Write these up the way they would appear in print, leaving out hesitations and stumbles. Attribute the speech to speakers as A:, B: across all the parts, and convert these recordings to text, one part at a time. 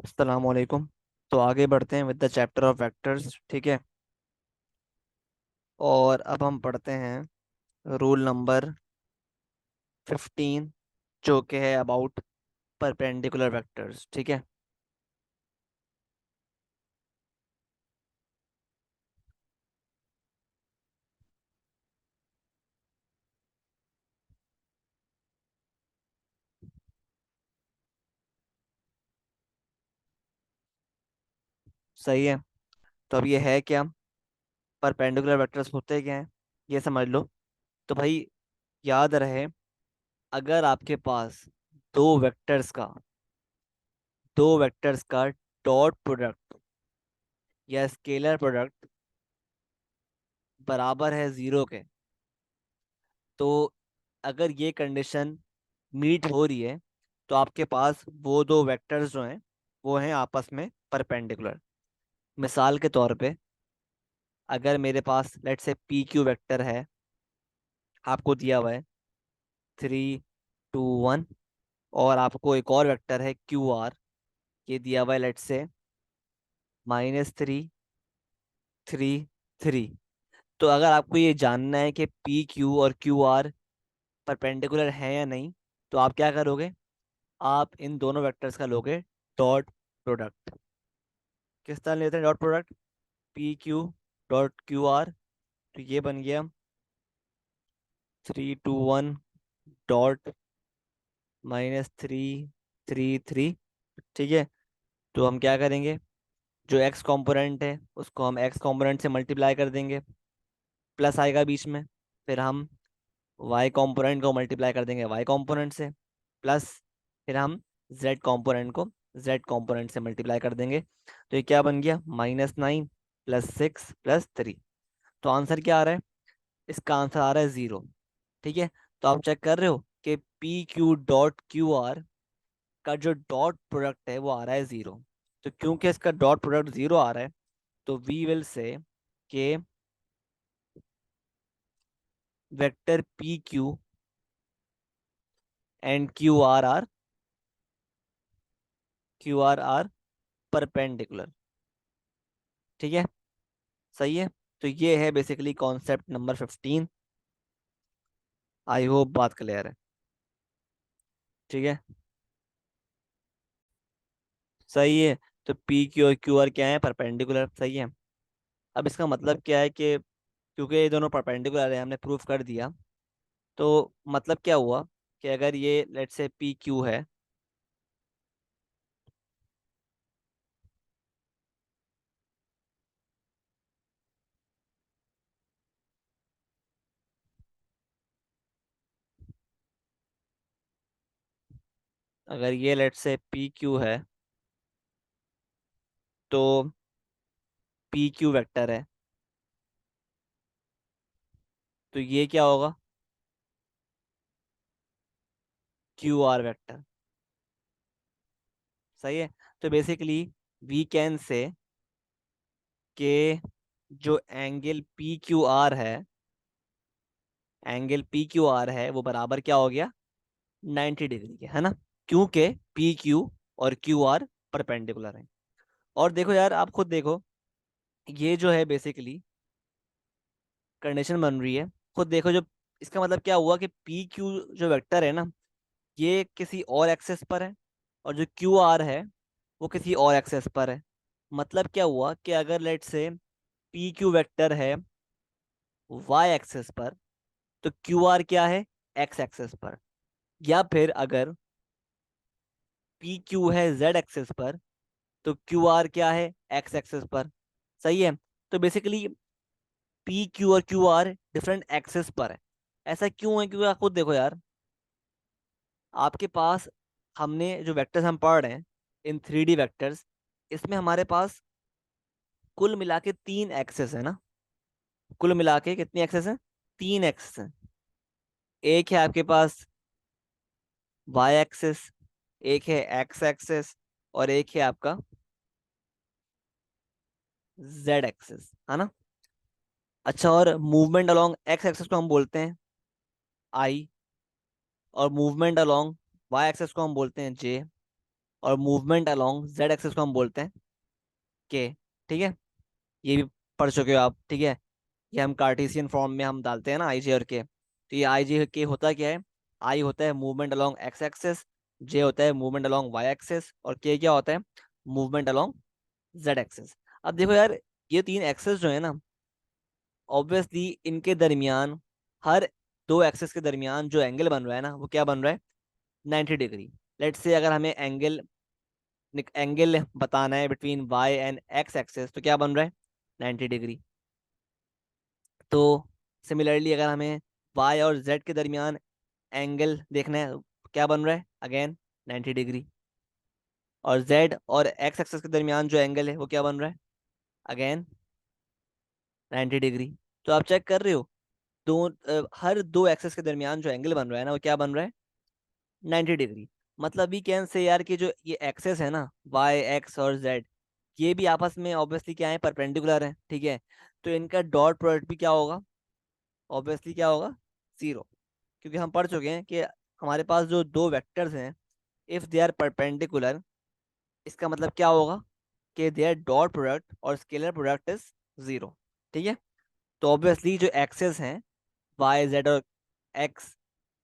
A: अस्सलाम वालेकुम। तो आगे बढ़ते हैं with the chapter of vectors. ठीक है। और अब हम पढ़ते हैं रूल नंबर 15, जो कि है अबाउट परपेंडिकुलर वेक्टर्स। ठीक है। सही है। तो अब ये है क्या, परपेंडिकुलर वेक्टर्स होते क्या हैं, ये समझ लो। तो भाई याद रहे, अगर आपके पास दो वेक्टर्स का दो वेक्टर्स का डॉट प्रोडक्ट या स्केलर प्रोडक्ट बराबर है जीरो के, तो अगर ये कंडीशन मीट हो रही है तो आपके पास वो दो वेक्टर्स जो हैं वो हैं आपस में परपेंडिकुलर। मिसाल के तौर पे, अगर मेरे पास लेट से पी क्यू वेक्टर है, आपको दिया हुआ है 3 2 1, और आपको एक और वेक्टर है क्यू आर, ये दिया हुआ है लेट से -3 3 3। तो अगर आपको ये जानना है कि पी क्यू और क्यू आर परपेंडिकुलर है या नहीं, तो आप क्या करोगे, आप इन दोनों वेक्टर्स का लोगे डॉट प्रोडक्ट। किस तरह लेते हैं dot product, P Q dot Q R, तो ये बन गया 3 2 1 डॉट -3 3 3। ठीक है। तो हम क्या करेंगे, जो एक्स कंपोनेंट है उसको हम एक्स कंपोनेंट से मल्टीप्लाई कर देंगे, प्लस आएगा बीच में। फिर हम वाई कंपोनेंट को मल्टीप्लाई कर देंगे वाई कंपोनेंट से, प्लस फिर हम जेड कंपोनेंट को जेड कंपोनेंट से मल्टीप्लाई कर देंगे। तो ये क्या बन गया, -9 +6 +3। तो आंसर क्या आ रहा है, इसका आंसर आ रहा है जीरो। ठीक है। तो आप चेक कर रहे हो कि P Q dot Q R का जो डॉट प्रोडक्ट है वो आ रहा है जीरो। तो क्योंकि इसका डॉट प्रोडक्ट जीरो आ रहा है, तो वी विल से कि vector P Q and Q R are perpendicular. ठीक है। सही है। तो ये है basically concept number 15। I hope बात क्लियर है। ठीक है। सही है। तो पी क्यू और क्यू आर क्या है, परपेंडिकुलर। सही है। अब इसका मतलब क्या है कि क्योंकि ये दोनों परपेंडिकुलर है, हमने प्रूफ कर दिया। तो मतलब क्या हुआ कि अगर ये लेट्स से पी क्यू है, अगर ये लेट्स से पी क्यू है, तो पी क्यू वेक्टर है, तो ये क्या होगा, क्यू आर वेक्टर। सही है। तो बेसिकली वी कैन से कि जो एंगल पी क्यू आर है वो बराबर क्या हो गया, 90 डिग्री के, है ना। क्योंकि पी क्यू और क्यू आर परपेंडिकुलर है। और देखो यार, आप खुद देखो, ये जो है बेसिकली कंडीशन बन रही है, खुद देखो। जो इसका मतलब क्या हुआ कि पी क्यू जो वेक्टर है ना, ये किसी और एक्सेस पर है, और जो क्यू आर है वो किसी और एक्सेस पर है। मतलब क्या हुआ कि अगर लेट से पी क्यू वेक्टर है वाई एक्सेस पर, तो क्यू आर क्या है, एक्स एक्सेस पर। या फिर अगर पी क्यू है जेड एक्सेस पर, तो क्यू आर क्या है, एक्स एक्सेस पर। सही है। तो बेसिकली पी क्यू और क्यू आर डिफरेंट एक्सेस पर है। ऐसा क्यों है, क्योंकि आप खुद देखो यार, आपके पास हमने जो वेक्टर्स हम पढ़ रहे हैं, इन 3D वेक्टर्स, इसमें हमारे पास कुल मिला के 3 एक्सेस है ना। कुल मिला के कितनी एक्सेस है, 3 एक्सेस है। एक है आपके पास वाई एक्सेस, एक है एक्स एक्सेस, और एक है आपका जेड एक्सेस, है ना। अच्छा, और मूवमेंट अलोंग एक्स एक्सेस को हम बोलते हैं आई, और मूवमेंट अलोंग वाई एक्सेस को हम बोलते हैं जे। और मूवमेंट अलोंग जेड एक्सिस को हम बोलते हैं के। ठीक है, ये भी पढ़ चुके हो आप। ठीक है, ये हम कार्टेशियन फॉर्म में हम डालते हैं ना, आई जे और के। तो ये आई जे के होता क्या है? आई होता है मूवमेंट अलोंग एक्स एक्सेस, जे होता है मूवमेंट अलोंग वाई एक्सेस, और के क्या होता है? Movement along Z axis. अब देखो यार, ये तीन एक्सेस जो है ना, ऑब्वियसली इनके दरमियान, हर दो एक्सेस के दरमियान जो एंगल बन रहा है ना, वो क्या बन रहा है? 90 डिग्री। लेट्स से अगर हमें एंगल बताना है between Y and X axis, तो क्या बन रहा है? 90 डिग्री। तो सिमिलरली अगर हमें वाई और जेड के दरमियान एंगल देखना है, क्या बन रहा है? Again 90 degree. और जेड और एक्स एक्सेस के दरमियान जो एंगल है, वो क्या बन रहा है? Again 90 degree. तो आप चेक कर रहे हो, हर दो एक्सेस के दरमियान जो एंगल बन रहा है ना, वो क्या बन रहा है? 90 डिग्री। मतलब वी कैन से यार कि जो ये एक्सेस है ना, वाई एक्स और जेड, ये भी आपस में ऑब्वियसली क्या है? परपेंडिकुलर है। ठीक है, तो इनका डॉट प्रोडक्ट भी क्या होगा? ऑब्वियसली क्या होगा? जीरो। क्योंकि हम पढ़ चुके हैं कि हमारे पास जो दो वेक्टर्स हैं, इफ दे आर परपेंडिकुलर, इसका मतलब क्या होगा? कि देयर डॉट प्रोडक्ट और स्केलर प्रोडक्ट इज जीरो। ठीक है, तो ऑब्वियसली जो एक्सेस हैं, वाई जेड और एक्स,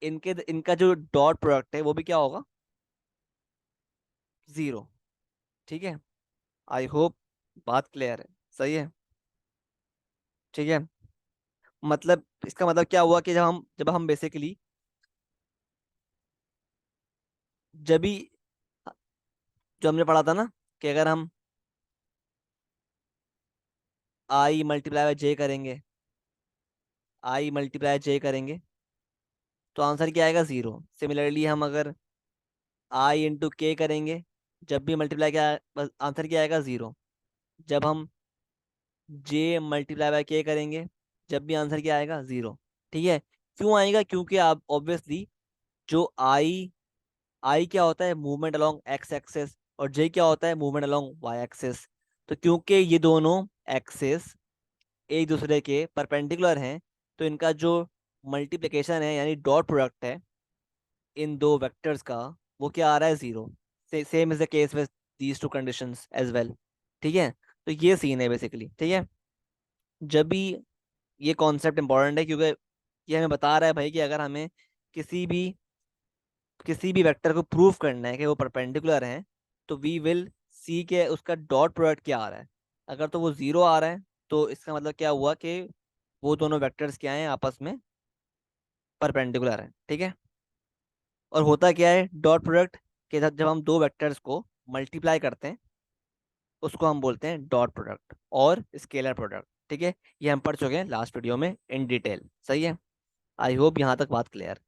A: इनके इनका जो डॉट प्रोडक्ट है वो भी क्या होगा? जीरो। ठीक है, आई होप बात क्लियर है। सही है। ठीक है, मतलब इसका मतलब क्या हुआ कि जब हम बेसिकली, जब भी, जो हमने पढ़ा था ना, कि अगर हम आई मल्टीप्लाई बाय जे करेंगे, आई मल्टीप्लाई जे करेंगे, तो आंसर क्या आएगा? जीरो। सिमिलरली हम अगर आई इंटू के करेंगे, जब भी मल्टीप्लाई, क्या आंसर क्या आएगा? जीरो। जब हम जे मल्टीप्लाई बाय के करेंगे, जब भी आंसर क्या आएगा? जीरो। ठीक है, क्यों आएगा? क्योंकि आप ऑब्वियसली जो आई क्या होता है? मूवमेंट अलोंग एक्स एक्सेस, और जे क्या होता है? Movement along Y axis. तो क्योंकि ये दोनों एक्सेस एक दूसरे के परपेंडिकुलर हैं, तो इनका जो मल्टीप्लिकेशन है, यानी डॉट प्रोडक्ट है इन दो वेक्टर्स का, वो क्या आ रहा है? Zero. Same is the case with these two conditions as well. ठीक है, तो ये सीन है बेसिकली। ठीक है, जब भी, ये कॉन्सेप्ट इंपॉर्टेंट है क्योंकि ये हमें बता रहा है भाई कि अगर हमें किसी भी किसी भी वेक्टर को प्रूव करना है कि वो परपेंडिकुलर है, तो वी विल सी के उसका डॉट प्रोडक्ट क्या आ रहा है। अगर तो वो जीरो आ रहा है, तो इसका मतलब क्या हुआ कि वो दोनों वेक्टर्स क्या हैं? आपस में परपेंडिकुलर हैं। ठीक है, और होता क्या है डॉट प्रोडक्ट? के साथ जब हम दो वेक्टर्स को मल्टीप्लाई करते हैं, उसको हम बोलते हैं डॉट प्रोडक्ट और स्केलर प्रोडक्ट। ठीक है, ये हम पढ़ चुके हैं लास्ट वीडियो में इन डिटेल। सही है, आई होप यहाँ तक बात क्लियर।